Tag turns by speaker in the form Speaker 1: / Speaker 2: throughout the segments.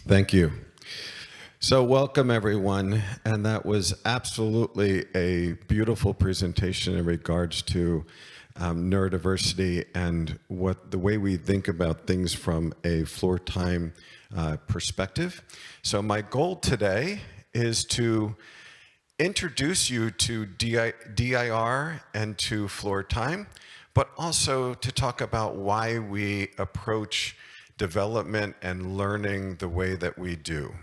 Speaker 1: Thank you. So welcome everyone, and that was absolutely a beautiful presentation in regards to neurodiversity and the way we think about things from a Floortime perspective. So my goal today is to introduce you to DIR and to Floortime, but also to talk about why we approach development and learning the way that we do.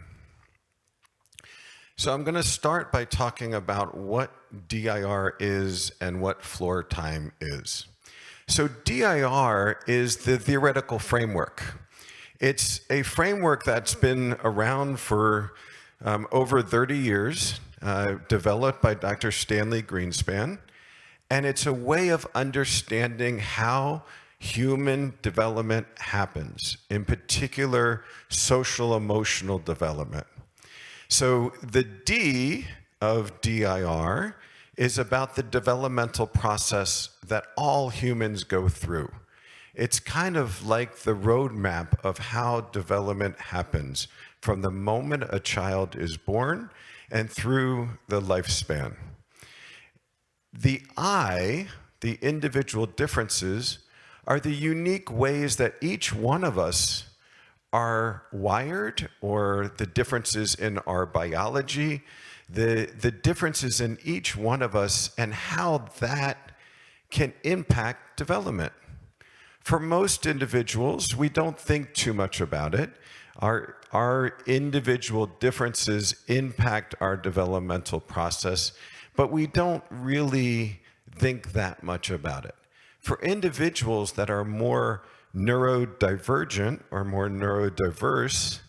Speaker 1: So I'm going to start by talking about what DIR is and what Floortime is. So DIR is the theoretical framework. It's a framework that's been around for over 30 years, developed by Dr. Stanley Greenspan, and it's a way of understanding how human development happens, in particular social emotional development. So the D of DIR is about the developmental process that all humans go through. It's kind of like the roadmap of how development happens from the moment a child is born and through the lifespan. The I, the individual differences, are the unique ways that each one of us are wired, or the differences in our biology, the differences in each one of us and how that can impact development. For most individuals, we don't think too much about it. Our individual differences impact our developmental process, but we don't really think that much about it. For individuals that are more neurodivergent or more neurodiverse,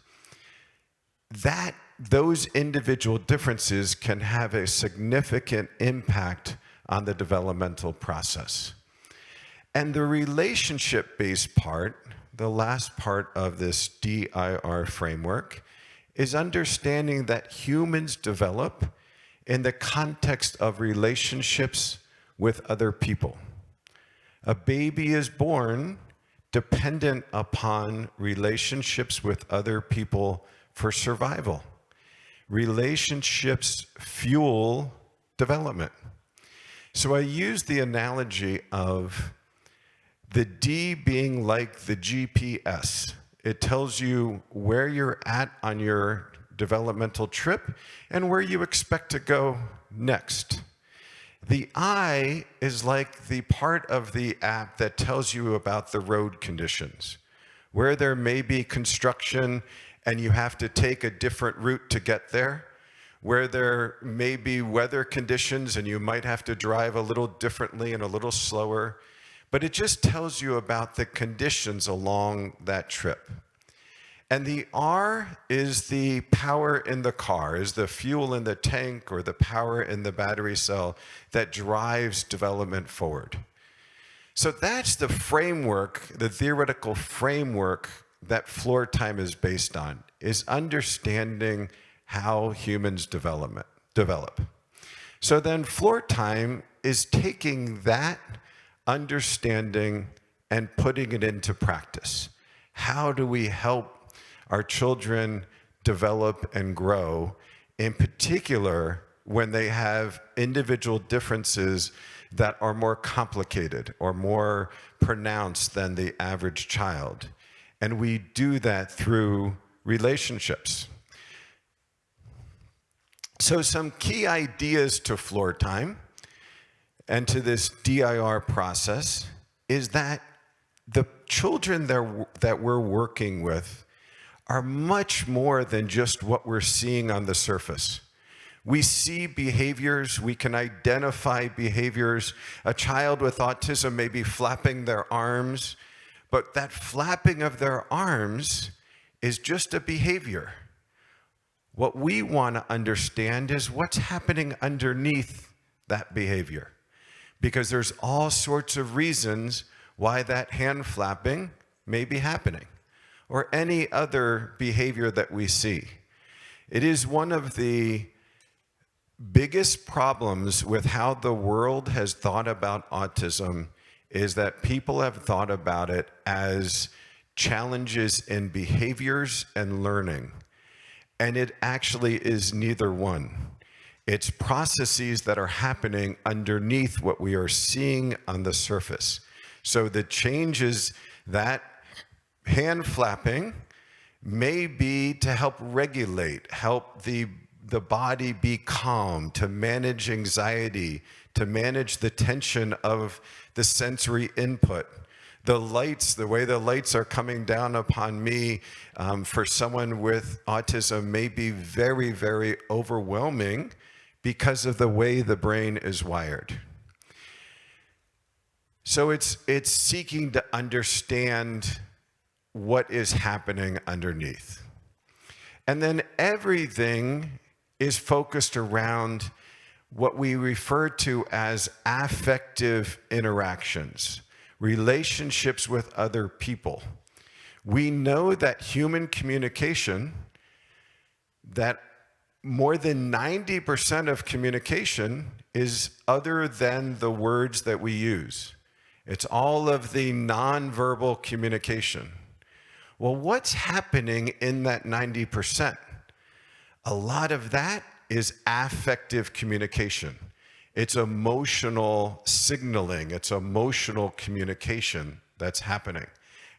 Speaker 1: those individual differences can have a significant impact on the developmental process. And the relationship-based part, the last part of this DIR framework, is understanding that humans develop in the context of relationships with other people. A baby is born dependent upon relationships with other people for survival. Relationships fuel development. So I use the analogy of the D being like the GPS. It tells you where you're at on your developmental trip and where you expect to go next. The I is like the part of the app that tells you about the road conditions, where there may be construction and you have to take a different route to get there, where there may be weather conditions and you might have to drive a little differently and a little slower, but it just tells you about the conditions along that trip. And the R is the power in the car, is the fuel in the tank or the power in the battery cell that drives development forward. So that's the framework, the theoretical framework that Floortime is based on, is understanding how humans develop. So then Floortime is taking that understanding and putting it into practice. How do we help our children develop and grow, in particular when they have individual differences that are more complicated or more pronounced than the average child? And we do that through relationships. So some key ideas to Floortime and to this DIR process is that the children that we're working with are much more than just what we're seeing on the surface. We see behaviors, we can identify behaviors. A child with autism may be flapping their arms, but that flapping of their arms is just a behavior. What we want to understand is what's happening underneath that behavior, because there's all sorts of reasons why that hand flapping may be happening, or any other behavior that we see. It is one of the biggest problems with how the world has thought about autism is that people have thought about it as challenges in behaviors and learning. And it actually is neither one. It's processes that are happening underneath what we are seeing on the surface. So the changes that hand flapping may be to help regulate, help the body be calm, to manage anxiety, to manage the tension of the sensory input. The lights, the way the lights are coming down upon me for someone with autism may be very, very overwhelming because of the way the brain is wired. So it's seeking to understand what is happening underneath. And then everything is focused around what we refer to as affective interactions, relationships with other people. We know that human communication, that more than 90% of communication is other than the words that we use. It's all of the nonverbal communication. Well, what's happening in that 90%? A lot of that is affective communication. It's emotional signaling. It's emotional communication that's happening.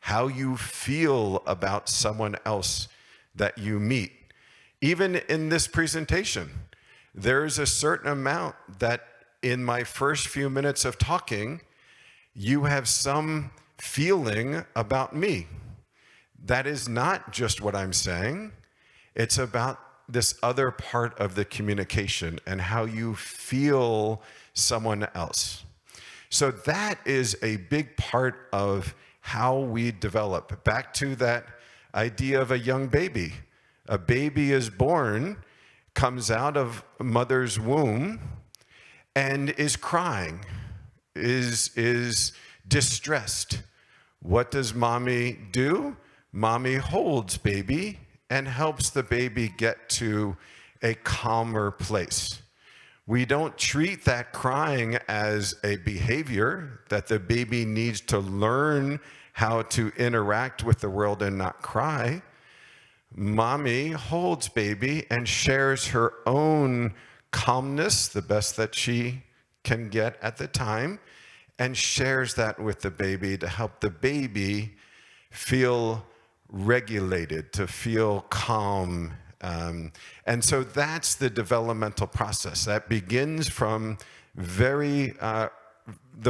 Speaker 1: How you feel about someone else that you meet. Even in this presentation, there's a certain amount that in my first few minutes of talking, you have some feeling about me. That is not just what I'm saying. It's about this other part of the communication and how you feel someone else. So that is a big part of how we develop. Back to that idea of a young baby. A baby is born, comes out of mother's womb, and is crying, is distressed. What does mommy do? Mommy holds baby and helps the baby get to a calmer place. We don't treat that crying as a behavior that the baby needs to learn how to interact with the world and not cry. Mommy holds baby and shares her own calmness, the best that she can get at the time, and shares that with the baby to help the baby feel regulated, to feel calm. And so that's the developmental process. That begins from the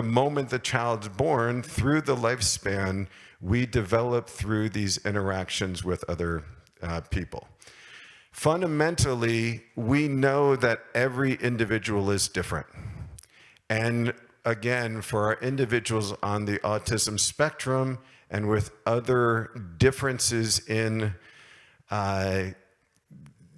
Speaker 1: moment the child's born through the lifespan. We develop through these interactions with other people. Fundamentally, we know that every individual is different. And again, for our individuals on the autism spectrum and with other differences in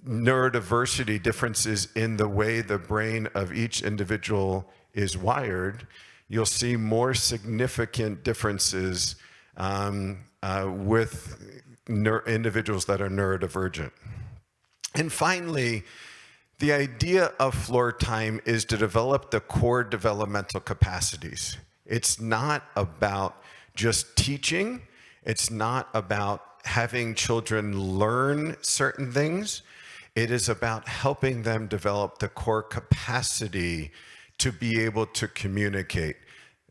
Speaker 1: neurodiversity, differences in the way the brain of each individual is wired, you'll see more significant differences with individuals that are neurodivergent. And finally, the idea of Floortime is to develop the core developmental capacities. It's not about just teaching. It's not about having children learn certain things. It is about helping them develop the core capacity to be able to communicate.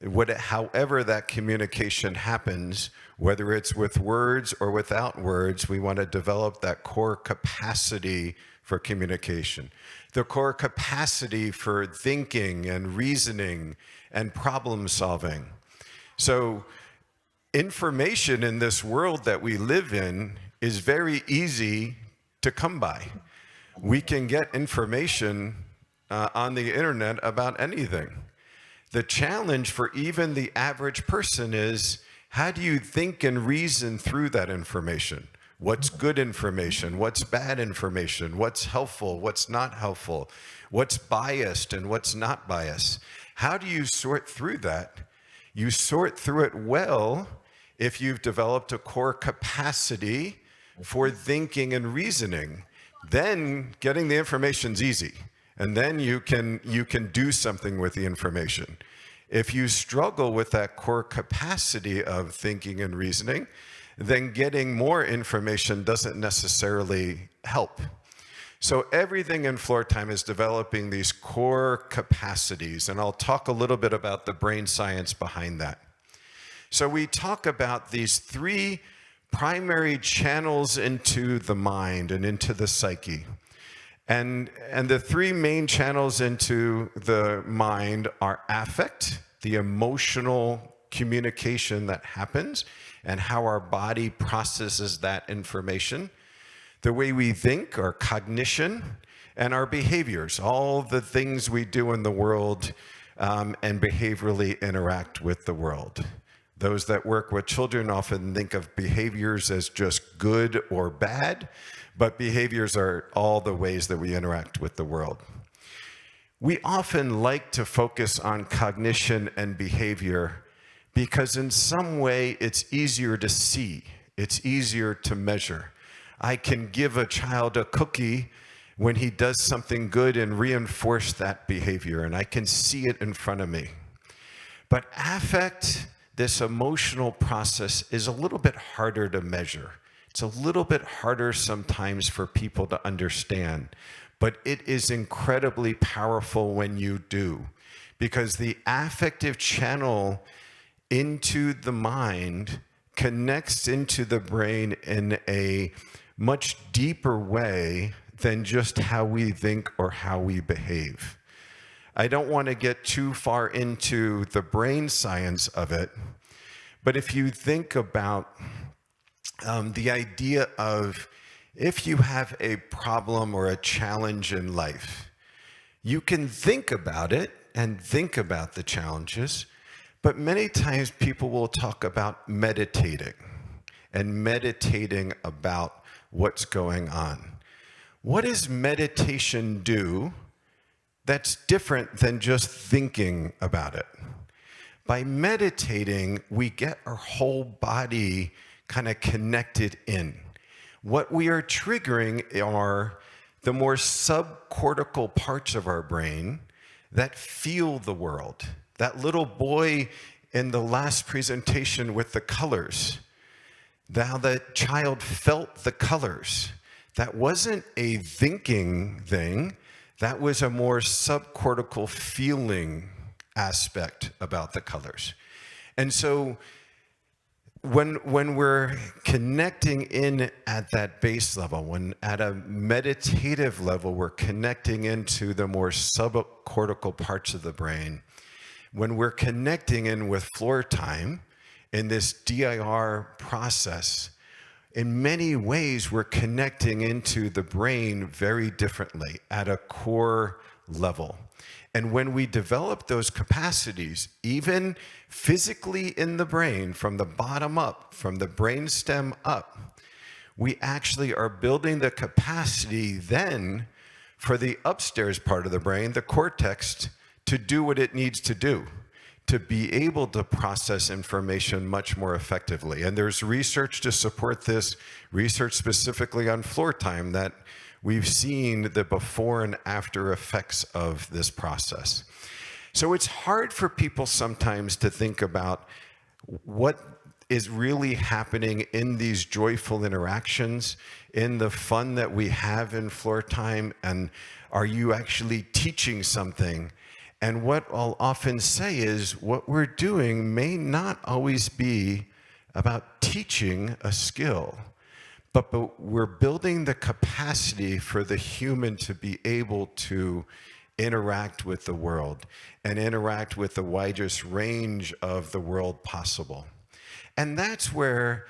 Speaker 1: However that communication happens, whether it's with words or without words, we want to develop that core capacity for communication. The core capacity for thinking and reasoning and problem solving. So information in this world that we live in is very easy to come by. We can get information on the internet about anything. The challenge for even the average person is, how do you think and reason through that information? What's good information? What's bad information? What's helpful? What's not helpful? What's biased and what's not biased? How do you sort through that? You sort through it well if you've developed a core capacity for thinking and reasoning. Then getting the information's easy. And then you can do something with the information. If you struggle with that core capacity of thinking and reasoning, then getting more information doesn't necessarily help. So everything in Floortime is developing these core capacities, and I'll talk a little bit about the brain science behind that. So we talk about these three primary channels into the mind and into the psyche. And the three main channels into the mind are affect, the emotional communication that happens, and how our body processes that information. The way we think, our cognition, and our behaviors, all the things we do in the world and behaviorally interact with the world. Those that work with children often think of behaviors as just good or bad, but behaviors are all the ways that we interact with the world. We often like to focus on cognition and behavior because in some way it's easier to see, it's easier to measure. I can give a child a cookie when he does something good and reinforce that behavior, and I can see it in front of me. But affect, this emotional process, is a little bit harder to measure. It's a little bit harder sometimes for people to understand, but it is incredibly powerful when you do, because the affective channel into the mind connects into the brain in a much deeper way than just how we think or how we behave. I don't want to get too far into the brain science of it, but if you think about the idea of if you have a problem or a challenge in life, you can think about it and think about the challenges, but many times people will talk about meditating and meditating about what's going on. What does meditation do that's different than just thinking about it? By meditating, we get our whole body kind of connected in. What we are triggering are the more subcortical parts of our brain that feel the world. That little boy in the last presentation with the colors, now that child felt the colors. That wasn't a thinking thing, that was a more subcortical feeling aspect about the colors. And so when we're connecting in at that base level, when at a meditative level, we're connecting into the more subcortical parts of the brain, when we're connecting in with Floortime in this DIR process, in many ways, we're connecting into the brain very differently at a core level. And when we develop those capacities, even physically in the brain, from the bottom up, from the brainstem up, we actually are building the capacity then for the upstairs part of the brain, the cortex, to do what it needs to do, to be able to process information much more effectively. And there's research to support this, research specifically on Floortime, that we've seen the before and after effects of this process. So it's hard for people sometimes to think about what is really happening in these joyful interactions, in the fun that we have in Floortime, and are you actually teaching something? And what I'll often say is what we're doing may not always be about teaching a skill, but we're building the capacity for the human to be able to interact with the world and interact with the widest range of the world possible. And that's where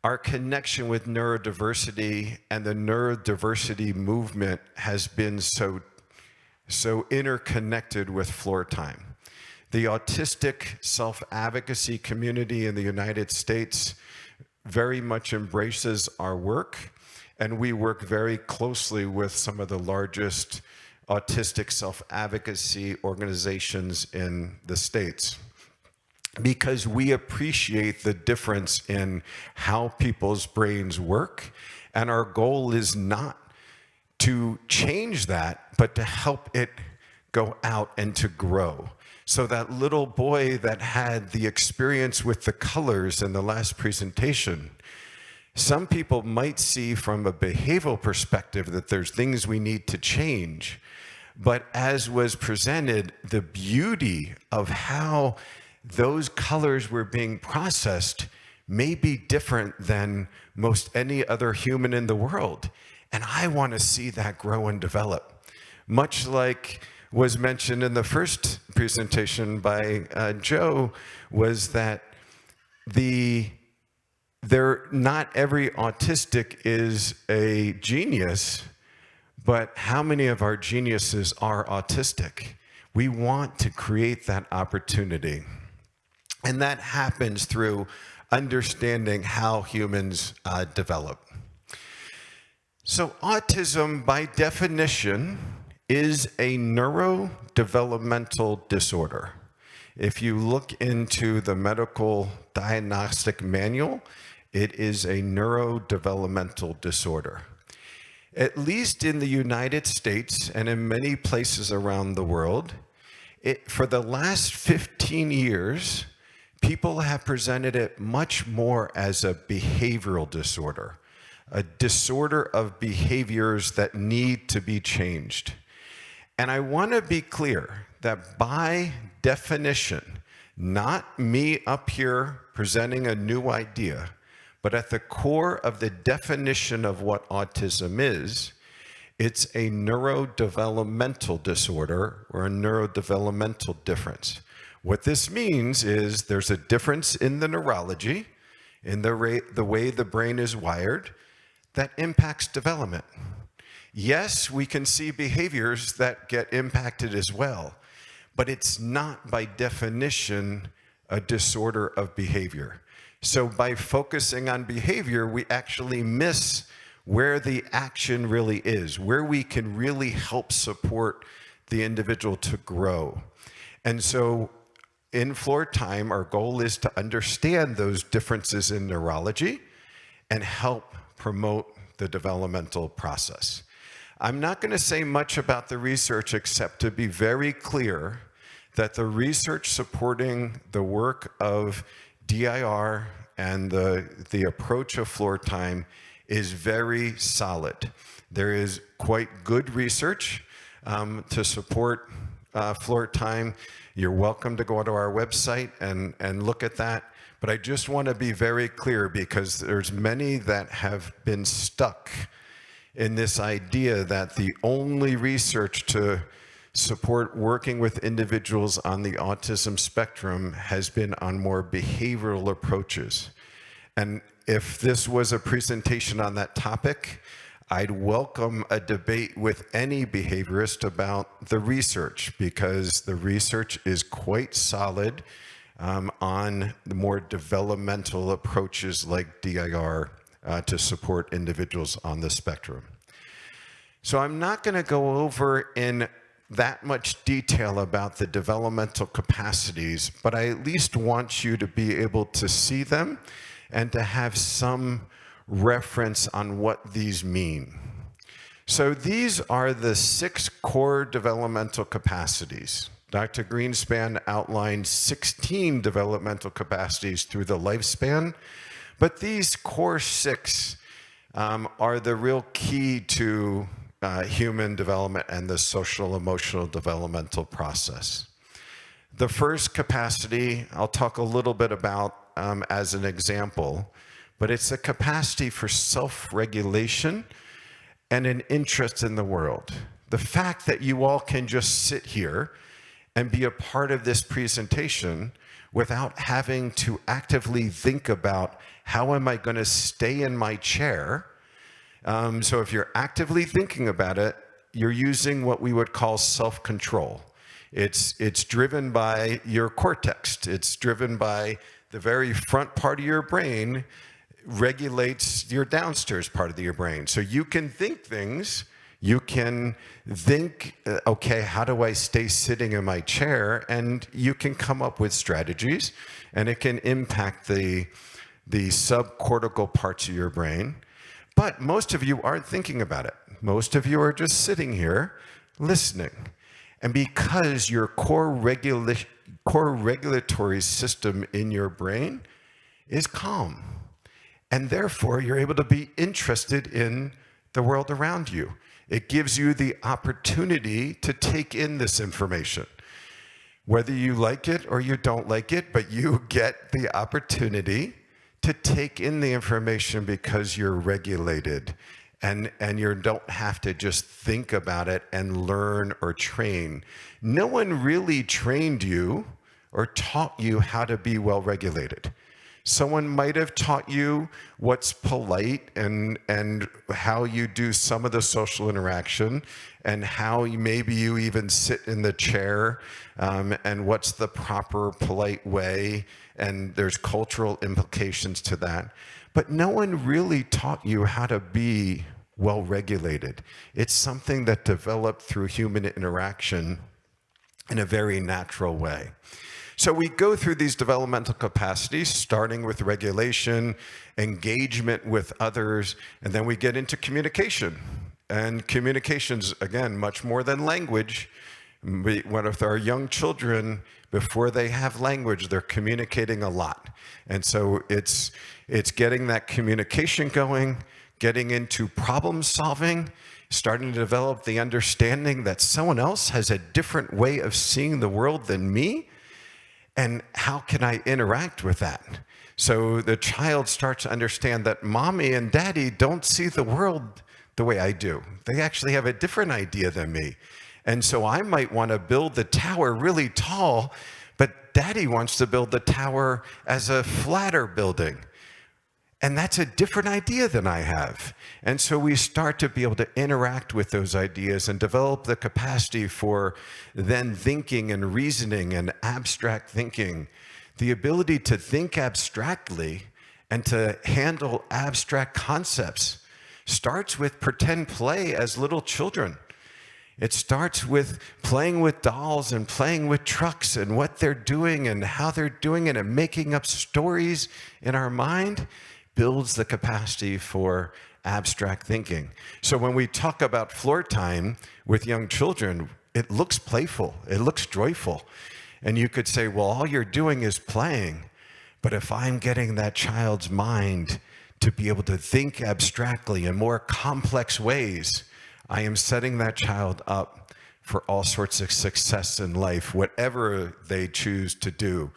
Speaker 1: our connection with neurodiversity and the neurodiversity movement has been so interconnected with Floortime. The autistic self-advocacy community in the United States very much embraces our work, and we work very closely with some of the largest autistic self-advocacy organizations in the States, because we appreciate the difference in how people's brains work, and our goal is not to change that, but to help it go out and to grow. So that little boy that had the experience with the colors in the last presentation, Some people might see from a behavioral perspective that there's things we need to change. But as was presented, the beauty of how those colors were being processed may be different than most any other human in the world. And I want to see that grow and develop. Much like was mentioned in the first presentation by Joe, was that not every autistic is a genius, but how many of our geniuses are autistic? We want to create that opportunity. And that happens through understanding how humans develop. So autism, by definition, is a neurodevelopmental disorder. If you look into the medical diagnostic manual, it is a neurodevelopmental disorder. At least in the United States and in many places around the world, for the last 15 years, people have presented it much more as a behavioral disorder, a disorder of behaviors that need to be changed. And I want to be clear that by definition, not me up here presenting a new idea, but at the core of the definition of what autism is, it's a neurodevelopmental disorder or a neurodevelopmental difference. What this means is there's a difference in the neurology, in the way the brain is wired, that impacts development. Yes, we can see behaviors that get impacted as well, but it's not by definition a disorder of behavior. So by focusing on behavior, we actually miss where the action really is, where we can really help support the individual to grow. And so in Floortime, our goal is to understand those differences in neurology and help promote the developmental process. I'm not going to say much about the research except to be very clear that the research supporting the work of DIR and the approach of Floortime is very solid. There is quite good research to support Floortime. You're welcome to go to our website and look at that. But I just want to be very clear because there's many that have been stuck in this idea that the only research to support working with individuals on the autism spectrum has been on more behavioral approaches. And if this was a presentation on that topic, I'd welcome a debate with any behaviorist about the research, because the research is quite solid on the more developmental approaches like DIR to support individuals on the spectrum. So I'm not going to go over in that much detail about the developmental capacities, but I at least want you to be able to see them and to have some reference on what these mean. So these are the 6 core developmental capacities. Dr. Greenspan outlined 16 developmental capacities through the lifespan, but these core 6 are the real key to human development and the social emotional developmental process. The first capacity I'll talk a little bit about as an example, but it's a capacity for self-regulation and an interest in the world. The fact that you all can just sit here and be a part of this presentation without having to actively think about how am I going to stay in my chair. So if you're actively thinking about it, you're using what we would call self-control. It's driven by your cortex. It's driven by the very front part of your brain regulates your downstairs part of your brain. So you can think things. You can think, okay, how do I stay sitting in my chair? And you can come up with strategies, and it can impact the subcortical parts of your brain. But most of you aren't thinking about it. Most of you are just sitting here listening. And because your core regulatory system in your brain is calm, And therefore, you're able to be interested in the world around you. It gives you the opportunity to take in this information. Whether you like it or you don't like it, but you get the opportunity to take in the information because you're regulated and you don't have to just think about it and learn or train. No one really trained you or taught you how to be well regulated. Someone might have taught you what's polite and how you do some of the social interaction and how maybe you even sit in the chair and what's the proper polite way, and there's cultural implications to that. But no one really taught you how to be well regulated. It's something that developed through human interaction in a very natural way. So we go through these developmental capacities, starting with regulation, engagement with others, and then we get into communication. And communication's, again, much more than language. With our young children, before they have language, they're communicating a lot. And so it's getting that communication going, getting into problem solving, starting to develop the understanding that someone else has a different way of seeing the world than me. And how can I interact with that? So the child starts to understand that mommy and daddy don't see the world the way I do. They actually have a different idea than me. And so I might want to build the tower really tall, but daddy wants to build the tower as a flatter building. And that's a different idea than I have. And so we start to be able to interact with those ideas and develop the capacity for then thinking and reasoning and abstract thinking. The ability to think abstractly and to handle abstract concepts starts with pretend play as little children. It starts with playing with dolls and playing with trucks and what they're doing and how they're doing it and making up stories in our mind. Builds the capacity for abstract thinking. So when we talk about floor time with young children, it looks playful, it looks joyful. And you could say, well, all you're doing is playing. But if I'm getting that child's mind to be able to think abstractly in more complex ways, I am setting that child up for all sorts of success in life, whatever they choose to do.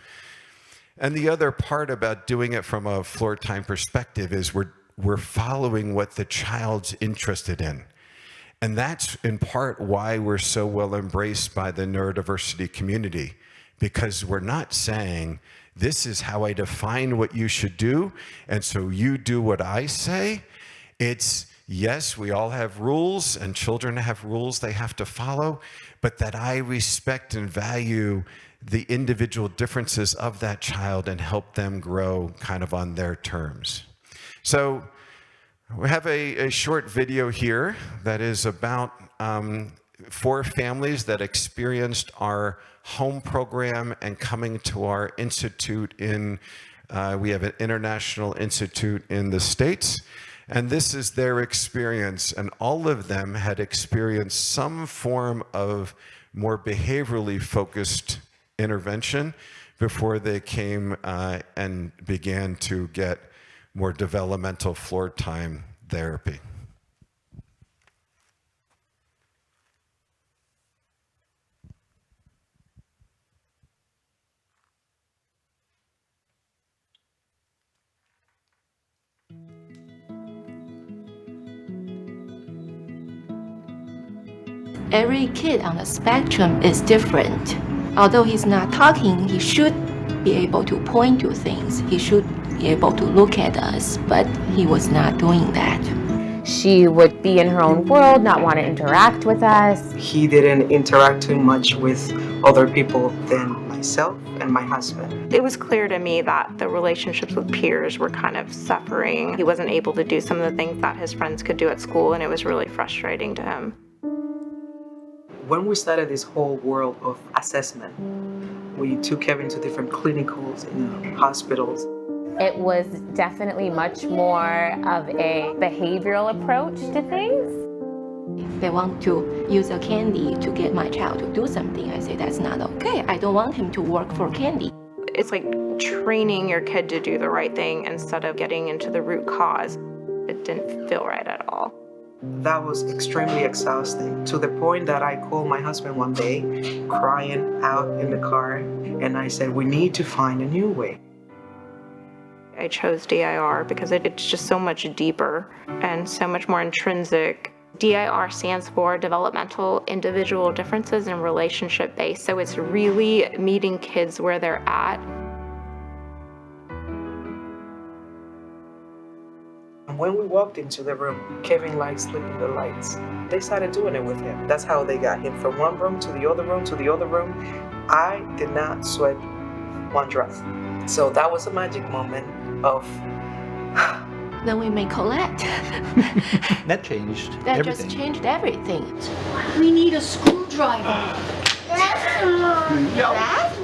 Speaker 1: And the other part about doing it from a floor time perspective is we're following what the child's interested in. And that's in part why we're so well embraced by the neurodiversity community, because we're not saying, this is how I define what you should do, and so you do what I say. It's, yes, we all have rules, and children have rules they have to follow, but that I respect and value the individual differences of that child and help them grow kind of on their terms. So we have a short video here that is about 4 families that experienced our home program and coming to our institute we have an international institute in the States. And this is their experience, and all of them had experienced some form of more behaviorally focused intervention before they came and began to get more developmental floor time therapy.
Speaker 2: Every kid on the spectrum is different. Although he's not talking, he should be able to point to things. He should be able to look at us, but he was not doing that.
Speaker 3: She would be in her own world, not want to interact with us.
Speaker 4: He didn't interact too much with other people than myself and my husband.
Speaker 5: It was clear to me that the relationships with peers were kind of suffering. He wasn't able to do some of the things that his friends could do at school, and it was really frustrating to him.
Speaker 4: When we started this whole world of assessment, we took Kevin to different clinicals in hospitals.
Speaker 3: It was definitely much more of a behavioral approach to things.
Speaker 2: If they want to use a candy to get my child to do something, I say that's not okay. I don't want him to work for candy.
Speaker 5: It's like training your kid to do the right thing instead of getting into the root cause. It didn't feel right at all.
Speaker 4: That was extremely exhausting, to the point that I called my husband one day, crying out in the car, and I said, we need to find a new way.
Speaker 5: I chose DIR because it's just so much deeper and so much more intrinsic. DIR stands for Developmental Individual Differences and Relationship Based, so it's really meeting kids where they're at.
Speaker 4: And when we walked into the room, Kevin liked sleeping the lights. They started doing it with him. That's how they got him from one room to the other room to the other room. I did not sweat one drop. So that was a magic moment of
Speaker 2: Then we made Colette.
Speaker 6: That changed
Speaker 2: That
Speaker 6: everything.
Speaker 2: just changed everything.
Speaker 7: We need a screwdriver.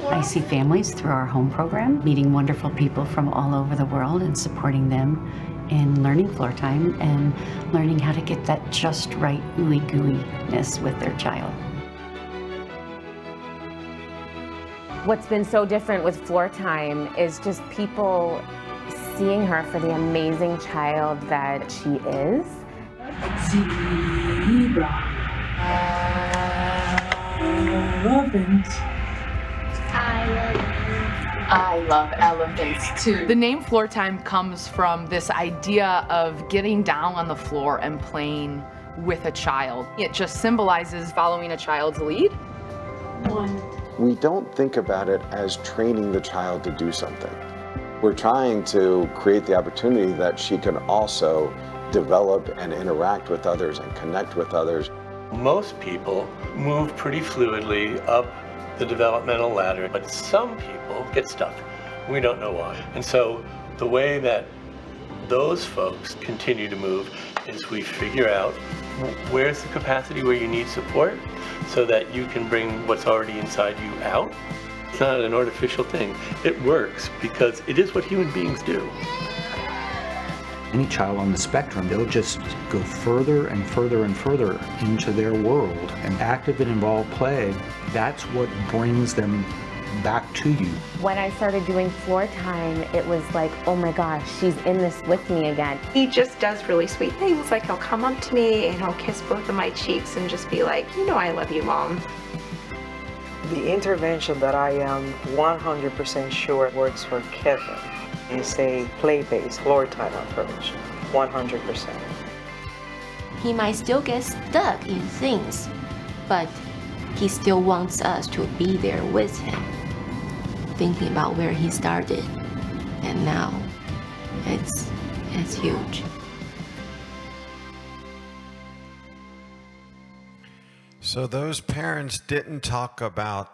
Speaker 8: I see families through our home program, meeting wonderful people from all over the world and supporting them in learning Floortime and learning how to get that just right ooey-gooey-ness with their child.
Speaker 3: What's been so different with Floortime is just people seeing her for the amazing child that she is.
Speaker 7: Zebra. Elephant.
Speaker 9: I love elephants too. The name Floortime comes from this idea of getting down on the floor and playing with a child. It just symbolizes following a child's lead.
Speaker 1: We don't think about it as training the child to do something. We're trying to create the opportunity that she can also develop and interact with others and connect with others.
Speaker 10: Most people move pretty fluidly up the developmental ladder, but some people get stuck. We don't know why. And so the way that those folks continue to move is we figure out where's the capacity where you need support so that you can bring what's already inside you out. It's not an artificial thing. It works because it is what human beings do.
Speaker 6: Any child on the spectrum, they'll just go further and further and further into their world. And active and involved play, that's what brings them back to you.
Speaker 3: When I started doing Floortime, it was like, oh my gosh, she's in this with me again.
Speaker 5: He just does really sweet things, like he'll come up to me and he'll kiss both of my cheeks and just be like, you know I love you, Mom.
Speaker 4: the intervention that I am 100% sure works for Kevin is a play-based Floortime approach, 100%.
Speaker 2: He might still get stuck in things, but he still wants us to be there with him, thinking about where he started, and now it's huge.
Speaker 1: So those parents didn't talk about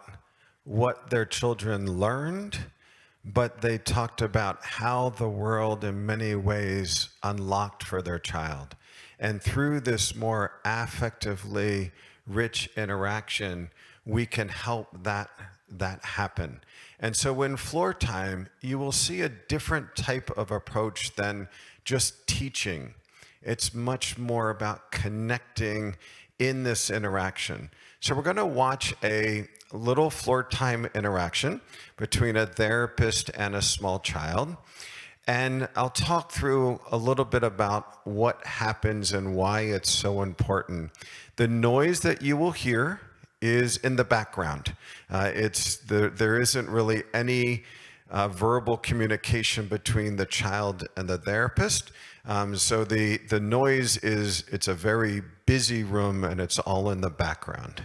Speaker 1: what their children learned, but they talked about how the world in many ways unlocked for their child. And through this more affectively rich interaction, we can help that happen. And so in Floortime, you will see a different type of approach than just teaching. It's much more about connecting in this interaction. So we're going to watch a little Floortime interaction between a therapist and a small child. And I'll talk through a little bit about what happens and why it's so important. The noise that you will hear is in the background. There isn't really any verbal communication between the child and the therapist. So the noise it's a very busy room and it's all in the background.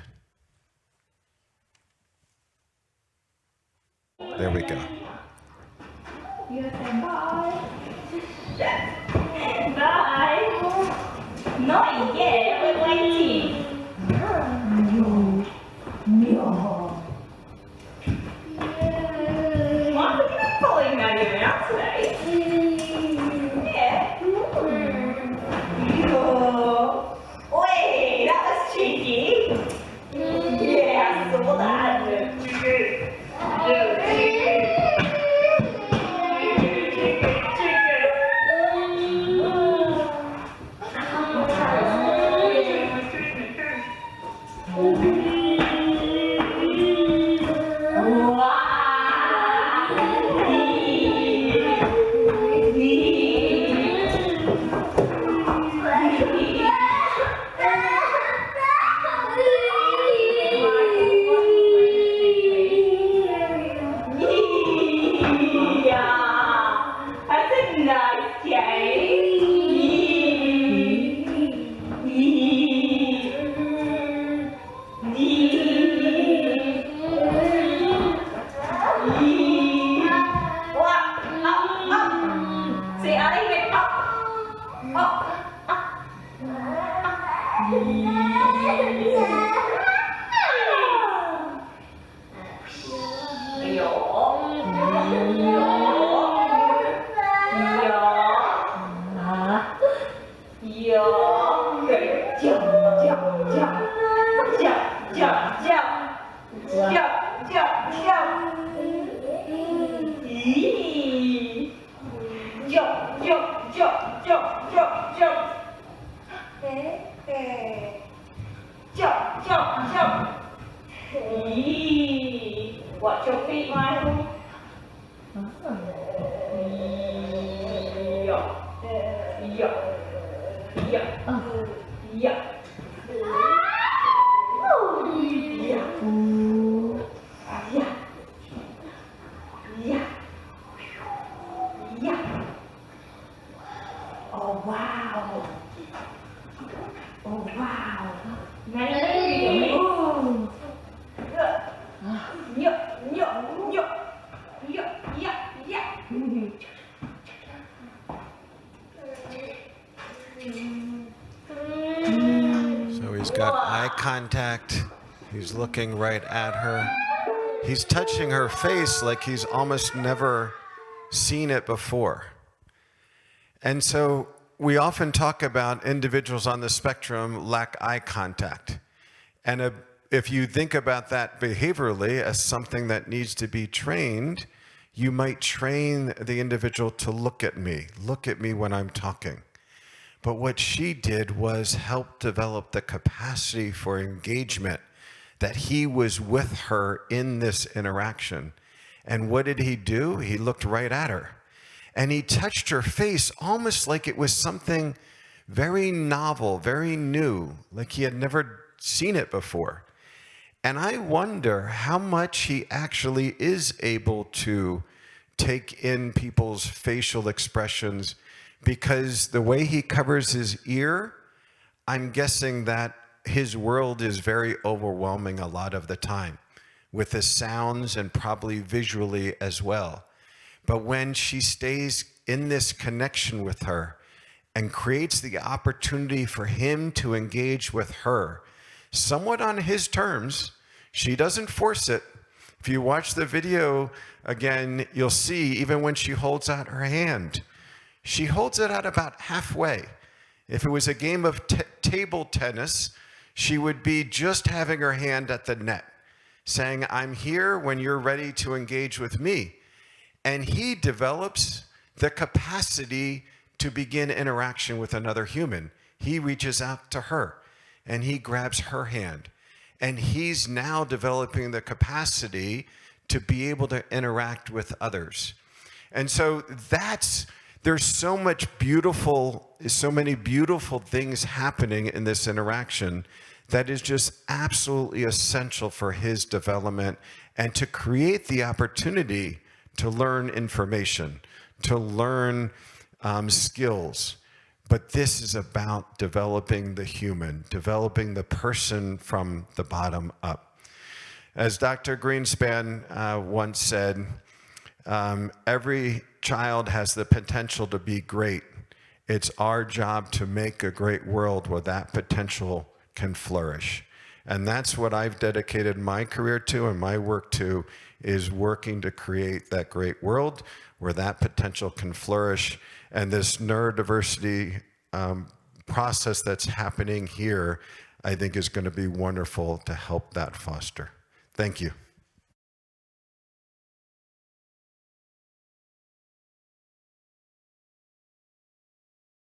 Speaker 1: There we go.
Speaker 7: You say bye. Bye. Not yet. We're waiting. Why are you pulling that even out today? Yeah. Wait, that was cheeky. Yeah, I saw that. Watch your feet, Michael. Oh wow. Oh wow.
Speaker 1: So he's got eye contact. He's looking right at her. He's touching her face like he's almost never seen it before. And so we often talk about individuals on the spectrum lack eye contact. And if you think about that behaviorally as something that needs to be trained, you might train the individual to look at me when I'm talking. But what she did was help develop the capacity for engagement, that he was with her in this interaction. And what did he do? He looked right at her. And he touched her face almost like it was something very novel, very new, like he had never seen it before. And I wonder how much he actually is able to take in people's facial expressions, because the way he covers his ear, I'm guessing that his world is very overwhelming a lot of the time with the sounds and probably visually as well. But when she stays in this connection with her and creates the opportunity for him to engage with her, somewhat on his terms, she doesn't force it. If you watch the video again, you'll see even when she holds out her hand, she holds it out about halfway. If it was a game of table tennis, she would be just having her hand at the net, saying, I'm here when you're ready to engage with me. And he develops the capacity to begin interaction with another human. He reaches out to her and he grabs her hand. And he's now developing the capacity to be able to interact with others. And so there's so many beautiful things happening in this interaction that is just absolutely essential for his development and to create the opportunity to learn information, to learn skills. But this is about developing the human, developing the person from the bottom up. As Dr. Greenspan once said, every child has the potential to be great. It's our job to make a great world where that potential can flourish. And that's what I've dedicated my career to and my work to, is working to create that great world where that potential can flourish. And this neurodiversity process that's happening here, I think is going to be wonderful to help that foster. Thank you.